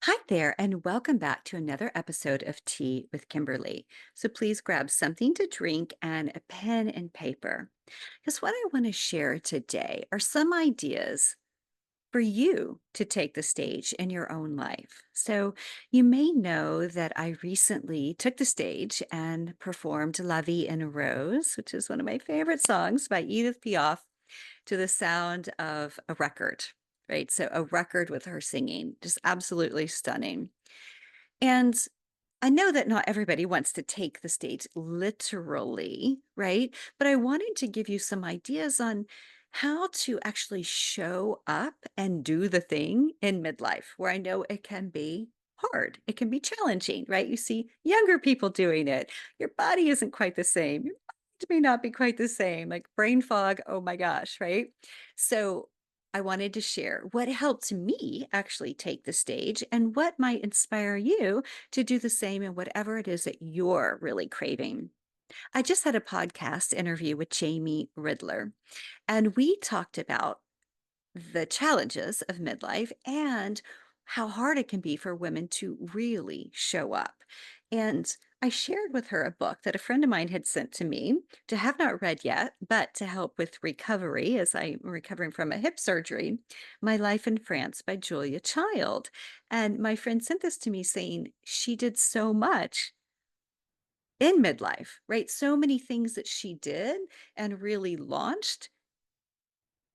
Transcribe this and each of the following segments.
Hi there, and welcome back to another episode of Tea with Kimberly. So please grab something to drink and a pen and paper. Because what I want to share today are some ideas for you to take the stage in your own life. So you may know that I recently took the stage and performed La Vie en Rose, which is one of my favorite songs by Edith Piaf, to the sound of a record. Right. So a record with her singing, just absolutely stunning. And I know that not everybody wants to take the stage literally, right? But I wanted to give you some ideas on how to actually show up and do the thing in midlife, where I know it can be hard. It can be challenging, right? You see younger people doing it. Your body isn't quite the same. Your mind may not be quite the same, like brain fog. Oh my gosh, right? So I wanted to share what helped me actually take the stage and what might inspire you to do the same in whatever it is that you're really craving. I just had a podcast interview with Jamie Ridler, and we talked about the challenges of midlife and how hard it can be for women to really show up. And I shared with her a book that a friend of mine had sent to me to have not read yet, but to help with recovery as I'm recovering from a hip surgery, My Life in France by Julia Child. And my friend sent this to me saying she did so much in midlife, right? So many things that she did and really launched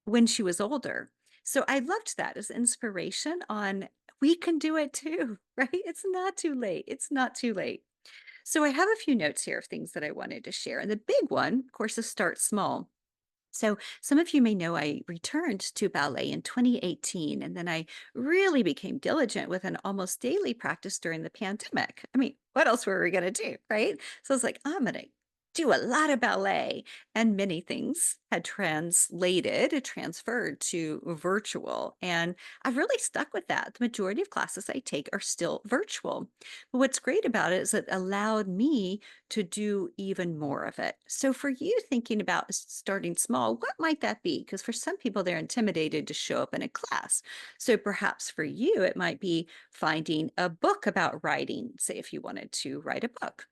when she was older. So I loved that as inspiration on we can do it too, right? It's not too late. It's not too late. So I have a few notes here of things that I wanted to share. And the big one, of course, is start small. So some of you may know I returned to ballet in 2018, and then I really became diligent with an almost daily practice during the pandemic. I mean, what else were we going to do, right? So I was like, I'm going to do a lot of ballet, and many things had transferred to virtual. And I've really stuck with that. The majority of classes I take are still virtual. But what's great about it is it allowed me to do even more of it. So for you thinking about starting small, what might that be? Because for some people, they're intimidated to show up in a class. So perhaps for you, it might be finding a book about writing, say if you wanted to write a book,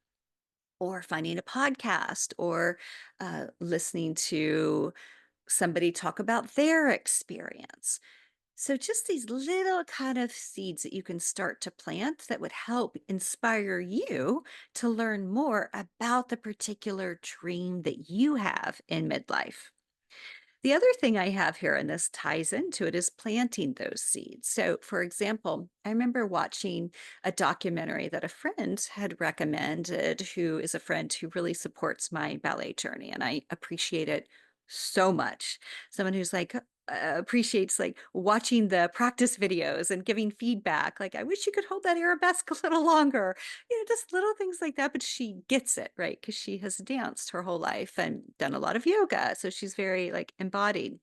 or finding a podcast, or listening to somebody talk about their experience. So, just these little kind of seeds that you can start to plant that would help inspire you to learn more about the particular dream that you have in midlife. The other thing I have here, and this ties into it, is planting those seeds. So, for example, I remember watching a documentary that a friend had recommended, who is a friend who really supports my ballet journey, and I appreciate it so much. Someone who's like, appreciates like watching the practice videos and giving feedback. Like, I wish you could hold that arabesque a little longer, just little things like that. But she gets it, right? Because she has danced her whole life and done a lot of yoga. So she's very like embodied.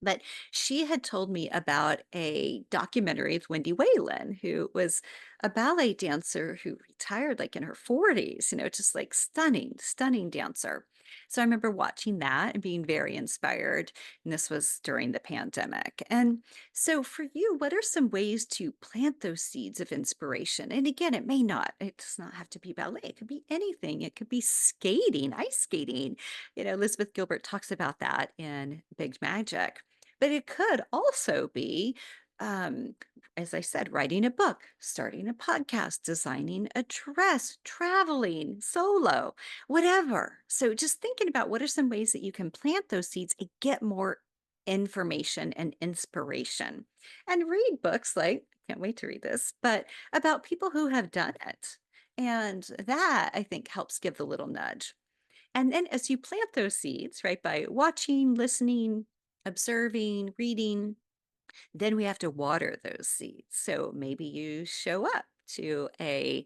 But she had told me about a documentary with Wendy Whalen, who was a ballet dancer who retired like in her 40s, just like stunning, stunning dancer. So I remember watching that and being very inspired. And this was during the pandemic. And so for you, what are some ways to plant those seeds of inspiration? And again, it does not have to be ballet. It could be anything. It could be skating, ice skating. Elizabeth Gilbert talks about that in Big Magic. But it could also be, um, as I said, writing a book, starting a podcast, designing a dress, traveling solo, whatever. So just thinking about what are some ways that you can plant those seeds and get more information and inspiration. And read books like, can't wait to read this, but about people who have done it. And that I think helps give the little nudge. And then as you plant those seeds, right, by watching, listening, observing, reading, then we have to water those seeds. So maybe you show up to a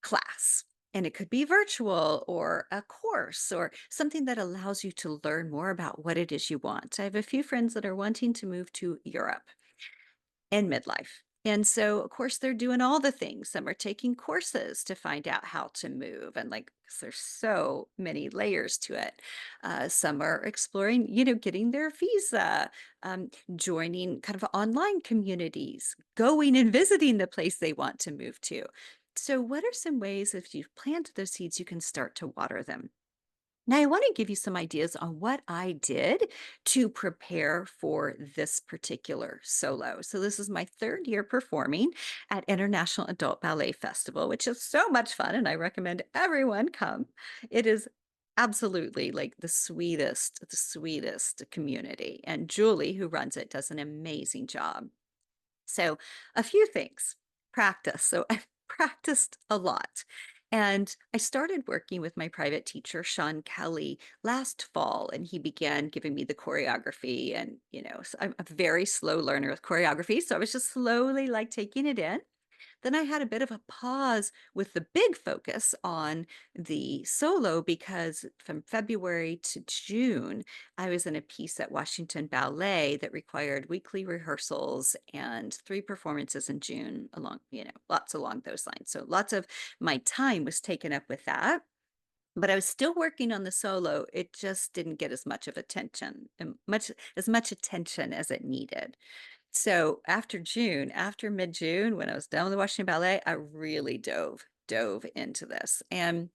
class, and it could be virtual or a course or something that allows you to learn more about what it is you want. I have a few friends that are wanting to move to Europe in midlife. And so, of course, they're doing all the things. Some are taking courses to find out how to move. And like, 'cause there's so many layers to it. Some are exploring, getting their visa, joining kind of online communities, going and visiting the place they want to move to. So, what are some ways, if you've planted those seeds, you can start to water them? Now, I want to give you some ideas on what I did to prepare for this particular solo. So, this is my third year performing at International Adult Ballet Festival, which is so much fun, and I recommend everyone come. It is absolutely like the sweetest community. And Julie, who runs it, does an amazing job. So, a few things. Practice. So, I've practiced a lot. And I started working with my private teacher, Sean Kelly, last fall, and he began giving me the choreography. And, so I'm a very slow learner with choreography. So I was just slowly like taking it in. Then I had a bit of a pause with the big focus on the solo because from February to June, I was in a piece at Washington Ballet that required weekly rehearsals and 3 performances in June, along, lots along those lines. So lots of my time was taken up with that. But I was still working on the solo. It just didn't get as much of attention, much attention as it needed. So after mid-June, when I was done with the Washington Ballet, I really dove into this. And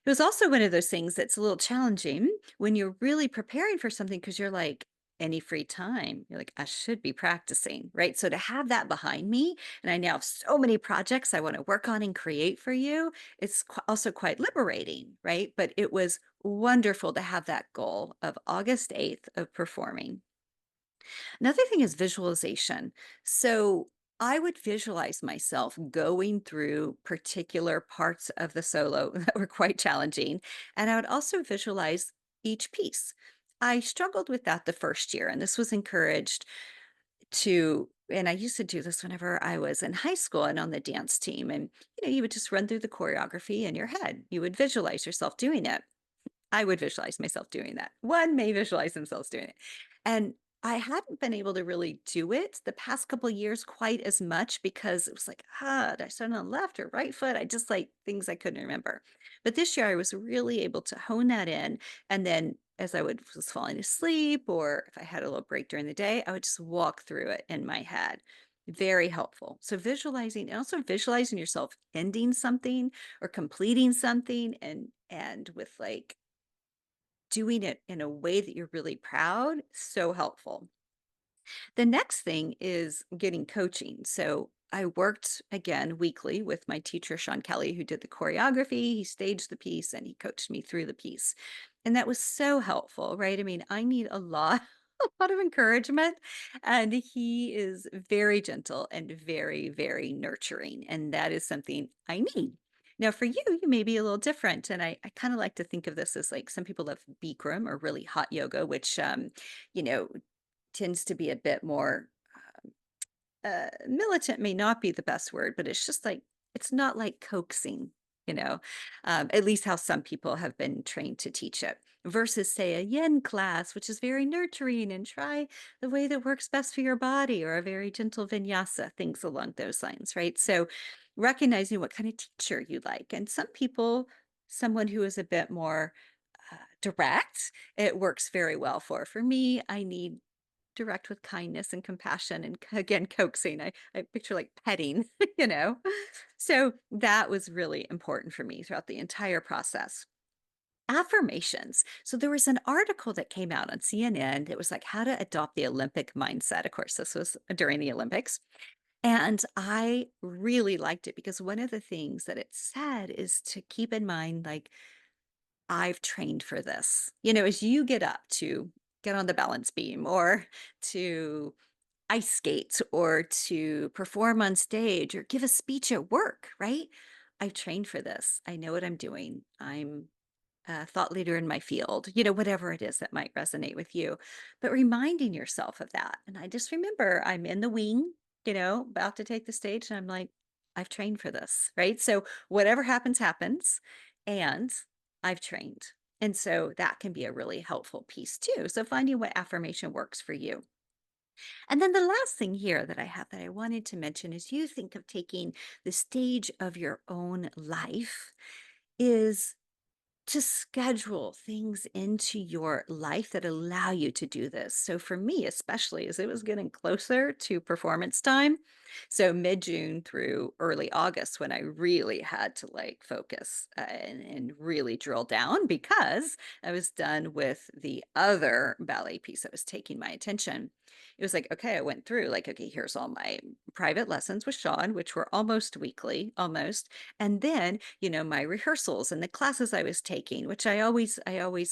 it was also one of those things that's a little challenging when you're really preparing for something because you're like, any free time, you're like, I should be practicing, right? So to have that behind me, and I now have so many projects I want to work on and create for you, it's also quite liberating, right? But it was wonderful to have that goal of August 8th of performing. Another thing is visualization. So I would visualize myself going through particular parts of the solo that were quite challenging. And I would also visualize each piece. I struggled with that the first year, and this was encouraged and I used to do this whenever I was in high school and on the dance team. And, you would just run through the choreography in your head. You would visualize yourself doing it. I would visualize myself doing that. One may visualize themselves doing it. And I hadn't been able to really do it the past couple of years quite as much because it was like, did I start on the left or right foot? I just like things I couldn't remember. But this year I was really able to hone that in. And then as was falling asleep or if I had a little break during the day, I would just walk through it in my head. Very helpful. So visualizing and also visualizing yourself ending something or completing something and with like doing it in a way that you're really proud, so helpful. The next thing is getting coaching. So I worked again weekly with my teacher, Sean Kelly, who did the choreography. He staged the piece and he coached me through the piece. And that was so helpful, right? I mean, I need a lot, a lot of encouragement. And he is very gentle and very, very nurturing. And that is something I need. Now, for you, you may be a little different. And I kind of like to think of this as like some people love Bikram or really hot yoga, which, you know, tends to be a bit more militant may not be the best word, but it's just like it's not like coaxing, at least how some people have been trained to teach it versus say a yin class, which is very nurturing and try the way that works best for your body or a very gentle vinyasa, things along those lines, right? So recognizing what kind of teacher you like. And some people, someone who is a bit more direct, it works very well for. For me, I need direct with kindness and compassion and again coaxing. I picture like petting, you know. So that was really important for me throughout the entire process. Affirmations. So there was an article that came out on CNN that was like how to adopt the Olympic mindset. Of course, this was during the Olympics. And I really liked it because one of the things that it said is to keep in mind, like, I've trained for this. As you get up to get on the balance beam or to ice skate or to perform on stage or give a speech at work, right? I've trained for this. I know what I'm doing. I'm a thought leader in my field, whatever it is that might resonate with you. But reminding yourself of that. And I just remember I'm in the wing, about to take the stage, and I'm like, I've trained for this, right? So whatever happens, happens. And I've trained. And so that can be a really helpful piece too. So finding what affirmation works for you. And then the last thing here that I have that I wanted to mention is you think of taking the stage of your own life is to schedule things into your life that allow you to do this. So for me, especially as it was getting closer to performance time, so mid June through early August, when I really had to like focus and really drill down because I was done with the other ballet piece that was taking my attention. It was like, okay, I went through like, okay, here's all my private lessons with Sean, which were almost weekly, almost, and then, my rehearsals and the classes I was taking, which I always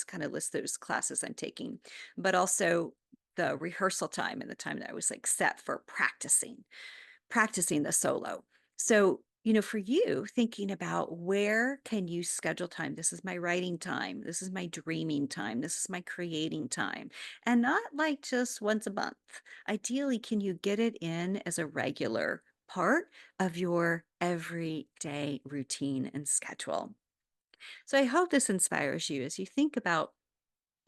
kind of list those classes I'm taking, but also the rehearsal time and the time that I was like set for practicing the solo. So, for you, thinking about where can you schedule time? This is my writing time. This is my dreaming time. This is my creating time. And not like just once a month. Ideally, can you get it in as a regular part of your everyday routine and schedule? So I hope this inspires you as you think about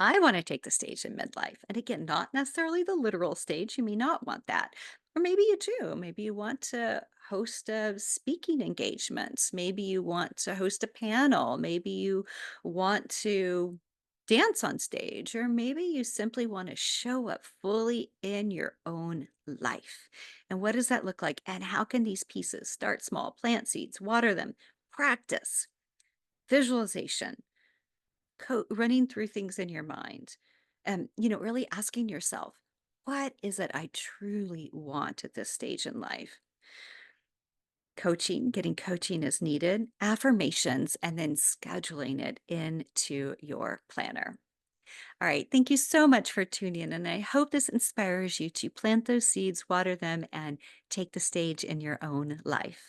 I want to take the stage in midlife. And again, not necessarily the literal stage. You may not want that. Or maybe you do. Maybe you want to host a speaking engagements. Maybe you want to host a panel. Maybe you want to dance on stage. Or maybe you simply want to show up fully in your own life. And what does that look like? And how can these pieces start small, plant seeds, water them, practice, visualization, running through things in your mind, and really asking yourself, what is it I truly want at this stage in life? Getting coaching is needed, affirmations, and then scheduling it into your planner. All right, thank you so much for tuning in, and I hope this inspires you to plant those seeds, water them, and take the stage in your own life.